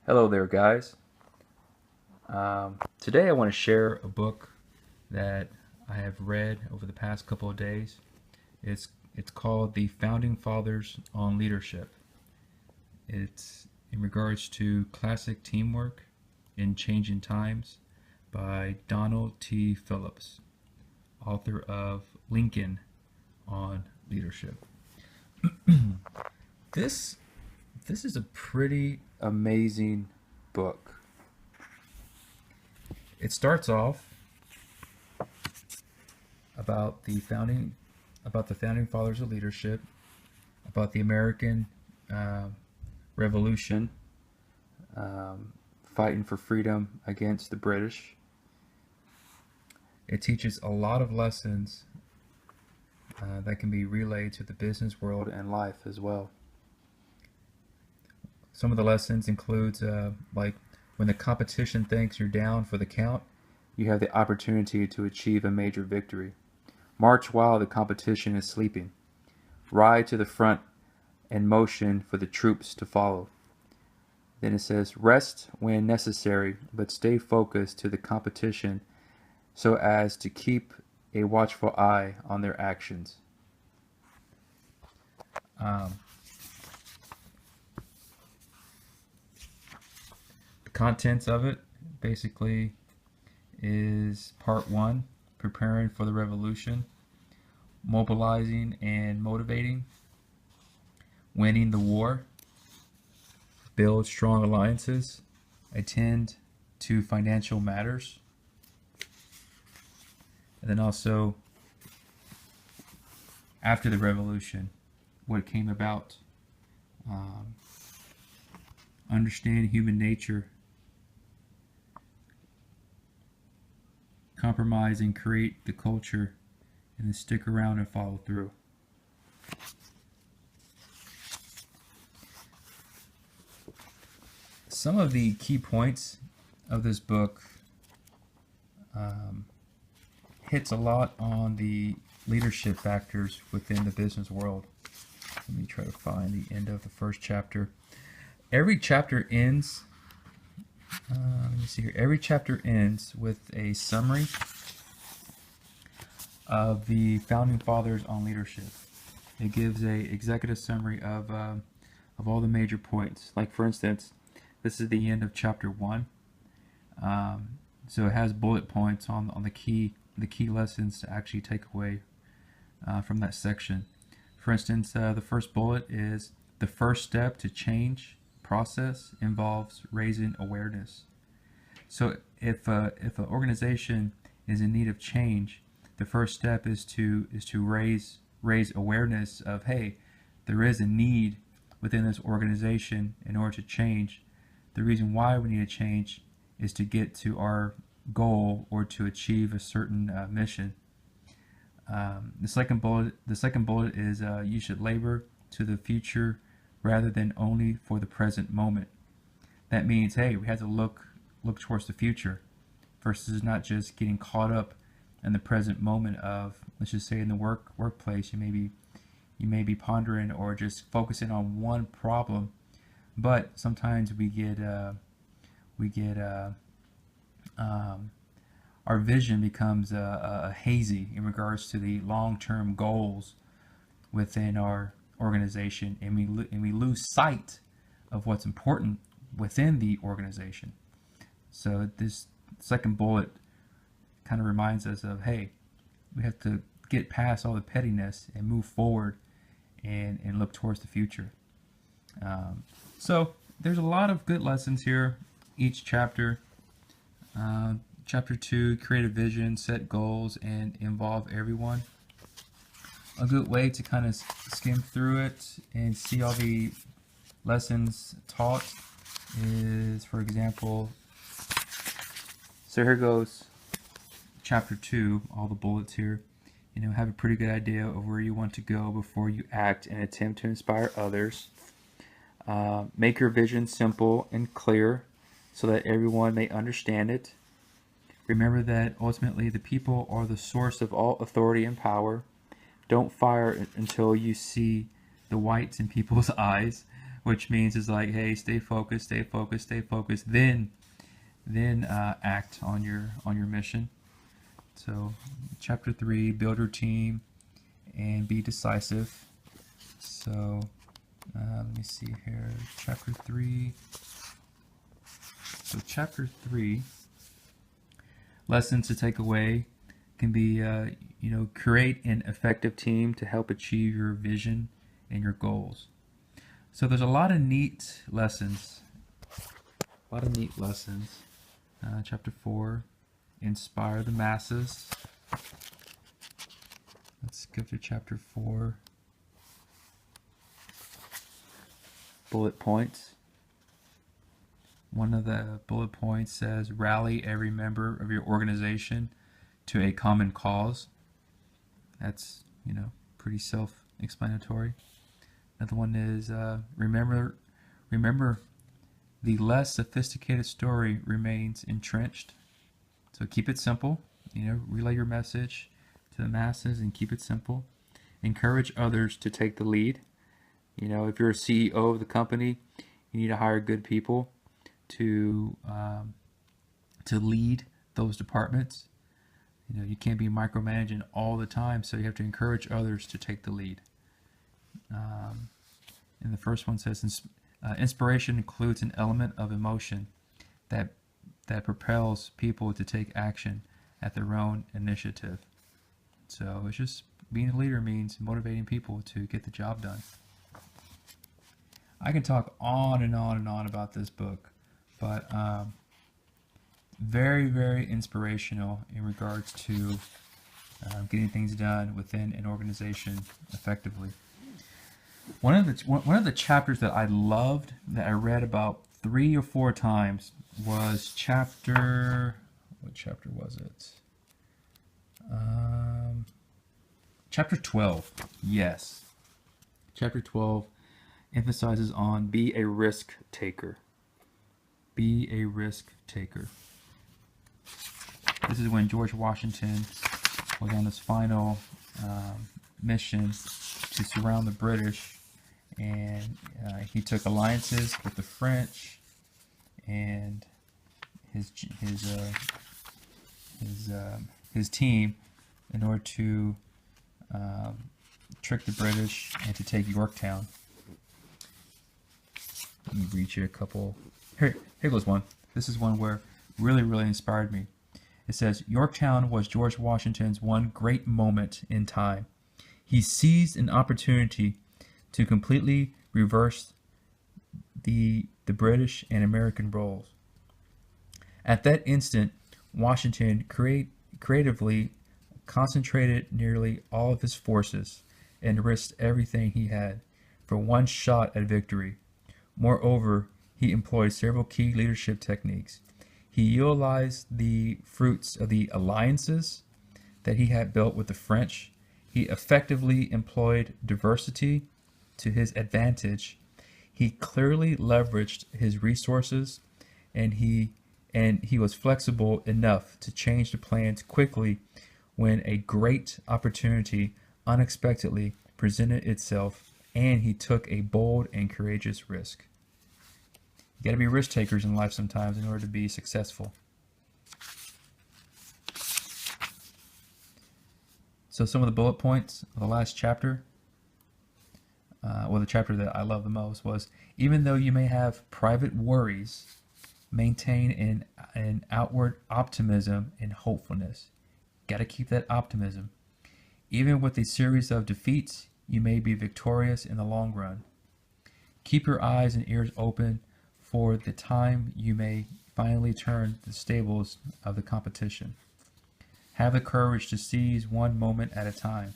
Hello there, guys. Today I want to share a book that I have read over the past couple of days. It's called The Founding Fathers on Leadership. It's in regards to classic teamwork in changing times by Donald T. Phillips, author of Lincoln on Leadership. This this is a pretty amazing book. It starts off about the founding fathers of leadership, about the American uh, Revolution, fighting for freedom against the British. It teaches a lot of lessons that can be relayed to the business world and life as well. Some of the lessons includes like when the competition thinks you're down for the count, you have the opportunity to achieve a major victory. March while the competition is sleeping. Ride to the front and motion for the troops to follow. Then it says, rest when necessary, but stay focused to the competition so as to keep a watchful eye on their actions. Um, the contents of it basically is part one, preparing for the revolution, mobilizing and motivating, winning the war, build strong alliances, attend to financial matters, and then also after the revolution, what came about, um, understand human nature, compromise and create the culture, and then stick around and follow through. Some of the key points of this book um, hits a lot on the leadership factors within the business world. Let me try to find the end of the first chapter. Every chapter ends, let me see here. Every chapter ends with a summary of the founding fathers on leadership. It gives a executive summary of all the major points. Like for instance, this is the end of chapter 1. So it has bullet points on the key lessons to actually take away from that section. For instance, the first bullet is the first step to change process involves raising awareness. So if an organization is in need of change, the first step is to raise awareness of, hey, there is a need within this organization in order to change. The reason why we need to change is to get to our goal or to achieve a certain mission. The second bullet is you should labor to the future rather than only for the present moment. That means, hey, we have to look towards the future versus not just getting caught up in the present moment of, let's just say in the workplace, you may be pondering or just focusing on one problem, but sometimes we get our vision becomes hazy in regards to the long-term goals within our organization, and we lose sight of what's important within the organization. So this second bullet kind of reminds us of, hey, we have to get past all the pettiness and move forward and look towards the future. So there's a lot of good lessons here, each chapter. Chapter 2, create a vision, set goals, and involve everyone. A good way to kind of skim through it and see all the lessons taught is, for example, so here goes chapter 2, all the bullets here. Have a pretty good idea of where you want to go before you act and attempt to inspire others. Make your vision simple and clear so that everyone may understand it. Remember that ultimately the people are the source of all authority and power. Don't fire until you see the whites in people's eyes. which means is like, hey, stay focused, stay focused, stay focused. Then act on your mission. So, chapter 3, build your team and be decisive. So, let me see here. Chapter 3. So, chapter 3, lessons to take away can be, create an effective team to help achieve your vision and your goals. So, there's a lot of neat lessons. Chapter 4, inspire the masses. Let's go to chapter 4. Bullet points. One of the bullet points says, rally every member of your organization to a common cause. That's, pretty self-explanatory. Another one is, remember, the less sophisticated story remains entrenched. So keep it simple. Relay your message to the masses and keep it simple. Encourage others to take the lead. If you're a CEO of the company, you need to hire good people to lead those departments. You can't be micromanaging all the time, so you have to encourage others to take the lead. And the first one says, inspiration includes an element of emotion that propels people to take action at their own initiative. So it's just being a leader means motivating people to get the job done. I can talk on and on and on about this book, but very, very inspirational in regards to getting things done within an organization effectively. One of the chapters that I loved, that I read about 3 or 4 times, was chapter. What chapter was it? Chapter 12. Yes, chapter 12 emphasizes on be a risk taker. Be a risk taker. This is when George Washington was on his final mission to surround the British, and he took alliances with the French and his team in order to trick the British and to take Yorktown. Let me read you a couple. Here goes one. This is one where really, really inspired me. It says, Yorktown was George Washington's one great moment in time. He seized an opportunity to completely reverse the British and American roles. At that instant, Washington creatively concentrated nearly all of his forces and risked everything he had for one shot at victory. Moreover, he employed several key leadership techniques. He utilized the fruits of the alliances that he had built with the French. He effectively employed diversity to his advantage. He clearly leveraged his resources, and he was flexible enough to change the plans quickly when a great opportunity unexpectedly presented itself, and he took a bold and courageous risk. You got to be risk takers in life sometimes in order to be successful. So some of the bullet points of the last chapter, the chapter that I love the most, was, even though you may have private worries, maintain an outward optimism and hopefulness. Got to keep that optimism. Even with a series of defeats, you may be victorious in the long run. Keep your eyes and ears open for the time you may finally turn the stables of the competition. Have the courage to seize one moment at a time.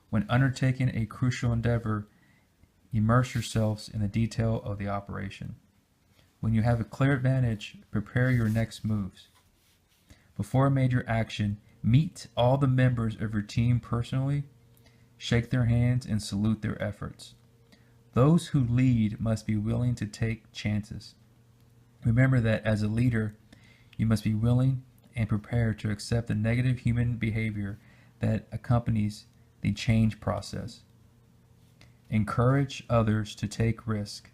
When undertaking a crucial endeavor, immerse yourselves in the detail of the operation. When you have a clear advantage, prepare your next moves. Before a major action, meet all the members of your team personally, shake their hands, and salute their efforts. Those who lead must be willing to take chances. Remember that as a leader, you must be willing and prepared to accept the negative human behavior that accompanies the change process. Encourage others to take risk.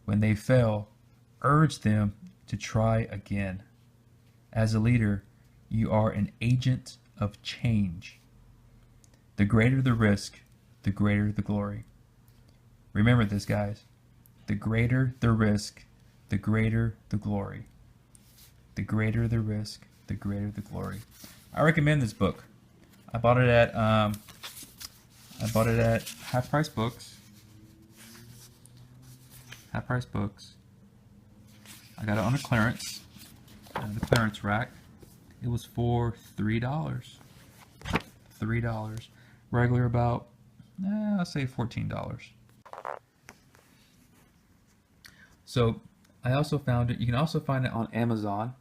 When they fail, urge them to try again. As a leader, you are an agent of change. The greater the risk, the greater the glory. Remember this, guys. The greater the risk, the greater the glory. The greater the risk, the greater the glory. I recommend this book. I bought it at Half Price Books. Half Price Books. I got it on a clearance, the clearance rack. It was for $3. $3. Regular about, I'll say $14. So I also found it. You can also find it on Amazon.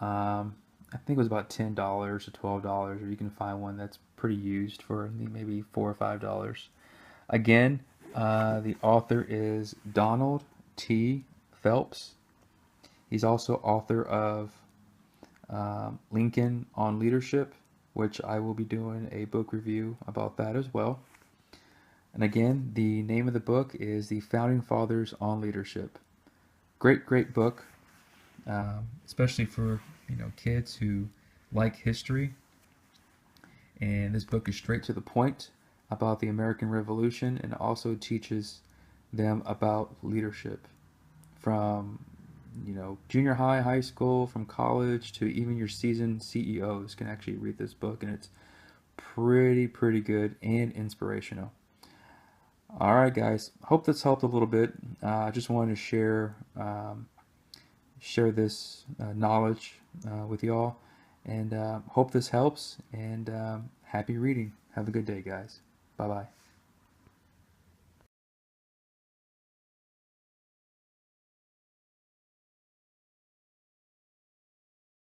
I think it was about $10 or $12, or you can find one that's pretty used for maybe $4 or $5. Again, the author is Donald T. Phelps. He's also author of Lincoln on Leadership, which I will be doing a book review about that as well. And again, the name of the book is The Founding Fathers on Leadership. Great book, especially for kids who like history. And this book is straight to the point about the American Revolution, and also teaches them about leadership from junior high, high school, from college, to even your seasoned CEOs can actually read this book, and it's pretty good and inspirational. All right, guys. Hope this helped a little bit. I just wanted to share this knowledge with y'all, and hope this helps. And happy reading. Have a good day, guys. Bye bye.